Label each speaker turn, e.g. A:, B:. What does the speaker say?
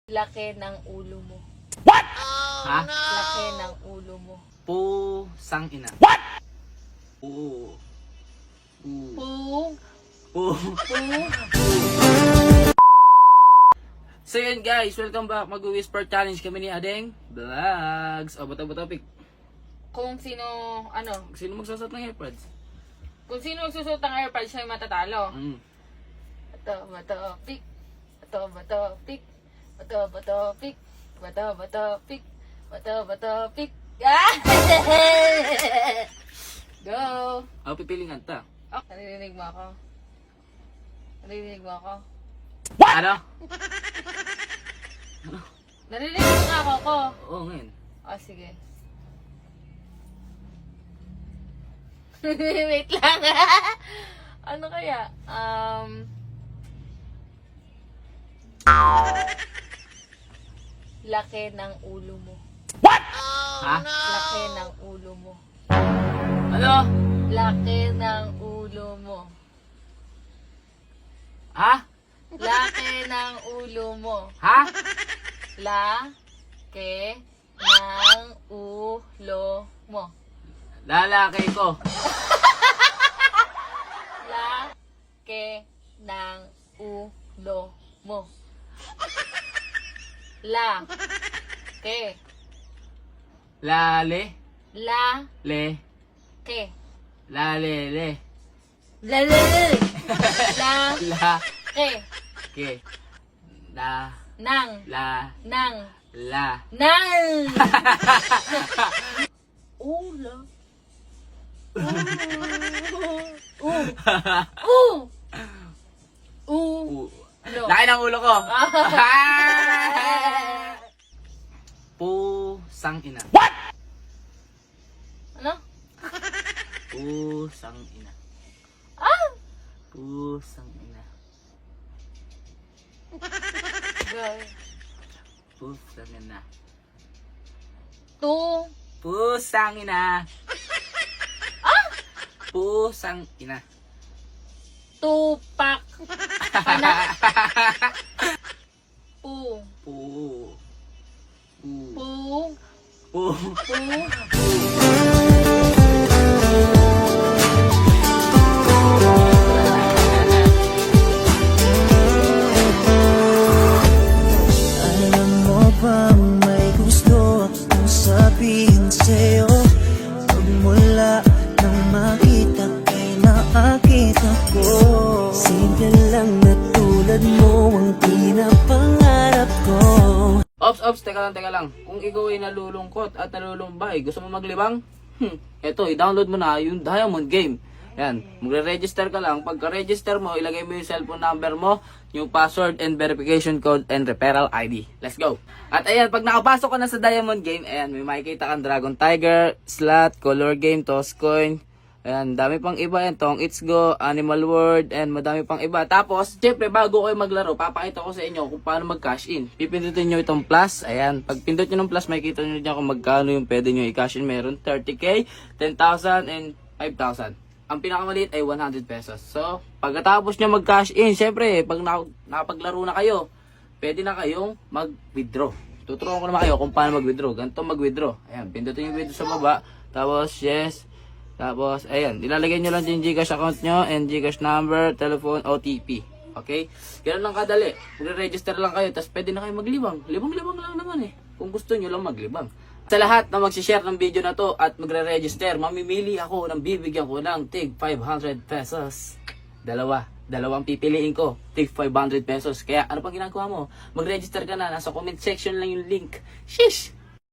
A: Laki ng ulo mo.
B: Ha?
A: Laki ng ulo mo.
B: Pusang ina. Pu. Pu.
A: Pu.
B: Pu. So yun guys, welcome back. Mag-whisper challenge kami ni Adeng Vlogs. O, bato topic.
A: Kung sino,
B: Sino magsusot ng AirPods?
A: kung sino magsusuot ng AirPods siya yung matatalo. Bato, pick. Bato, pick. Bato, pick. Bato, pick. Ah! Go!
B: O, pipilingan ta.
A: Oh, naririnig mo ako. Naririnig mo ako.
B: Ano?
A: Naririnig mo nga ako ko.
B: Oo, ngayon.
A: Oh, sige. Wait lang. Ano kaya? Laki ng ulo mo.
B: Ha?
A: Laki ng ulo mo.
B: Ano?
A: Laki ng ulo mo.
B: Ha?
A: Laki ng ulo mo.
B: Ha?
A: Laki ng ulo mo.
B: Lalaki ko.
A: Laki ng ulo mo. Laki.
B: Lale.
A: Laki.
B: Lalele.
A: Lalala.
B: La.
A: Laki.
B: Ke. La.
A: Nang.
B: La.
A: Nang.
B: La.
A: Nang. Ulo.
B: Laki ng ulo ko. Pusang ina.
A: Ano?
B: Pusang ina.
A: Ah!
B: Pusang ina.
A: Go.
B: Pusang ina.
A: Tu.
B: Pusang ina. Pusang ina.
A: Tupak. Ano? Pu.
B: Pu. Pu.
A: Pu.
B: Pu.
A: Pu.
C: Alam mo bang may gusto akong sabihin sa'yo? Pagmula nang makita kay nakakita ko, simple lang na tulad mo ang pinapangarap ko.
B: Ops, teka lang. Kung ikaw ay nalulungkot at nalulumbay, gusto mo maglibang? Eto, i-download mo na yung Diamond Game. Yan, magre-register ka lang. Pagka-register mo, ilagay mo yung cellphone number mo, yung password and verification code and referral ID. Let's go! At ayan, pag nakapasok ka na sa Diamond Game, ayan, may makikita kang Dragon Tiger, Slot, Color Game, Toss Coin. Ayan, dami pang iba yan. Tong It's Go, Animal World, and madami pang iba. Tapos, syempre, bago kayo maglaro, papakita ko sa inyo kung paano mag-cash in. Pipindutin nyo itong plus. Ayan, pag pindot nyo ng plus, makikita nyo dyan kung magkano yung pwede nyo i-cash in. Meron 30k, 10,000, and 5,000. Ang pinakamaliit ay 100 pesos. So, pagkatapos nyo mag-cash in, syempre, pag nakapaglaro na kayo, pwede na kayong mag-withdraw. Tuturuan ko naman kayo kung paano mag-withdraw. Ganito mag-withdraw. Ayan, pindutin yung withdraw sa baba. Tapos, yes. Tapos, ayan, ilalagay nyo lang yung Gcash account nyo and Gcash number, telephone, OTP. Okay? Ganun lang kadali. Magre-register lang kayo, tapos pwede na kayo maglibang. Libang-libang lang naman eh. Kung gusto nyo lang maglibang. Sa lahat na magsishare ng video na to at magre-register, mamimili ako ng bibigyan ko ng tig 500 pesos. Dalawang pipiliin ko, tig 500 pesos. Kaya ano pang ginagawa mo? Mag-register ka na, nasa comment section lang yung link. Shish!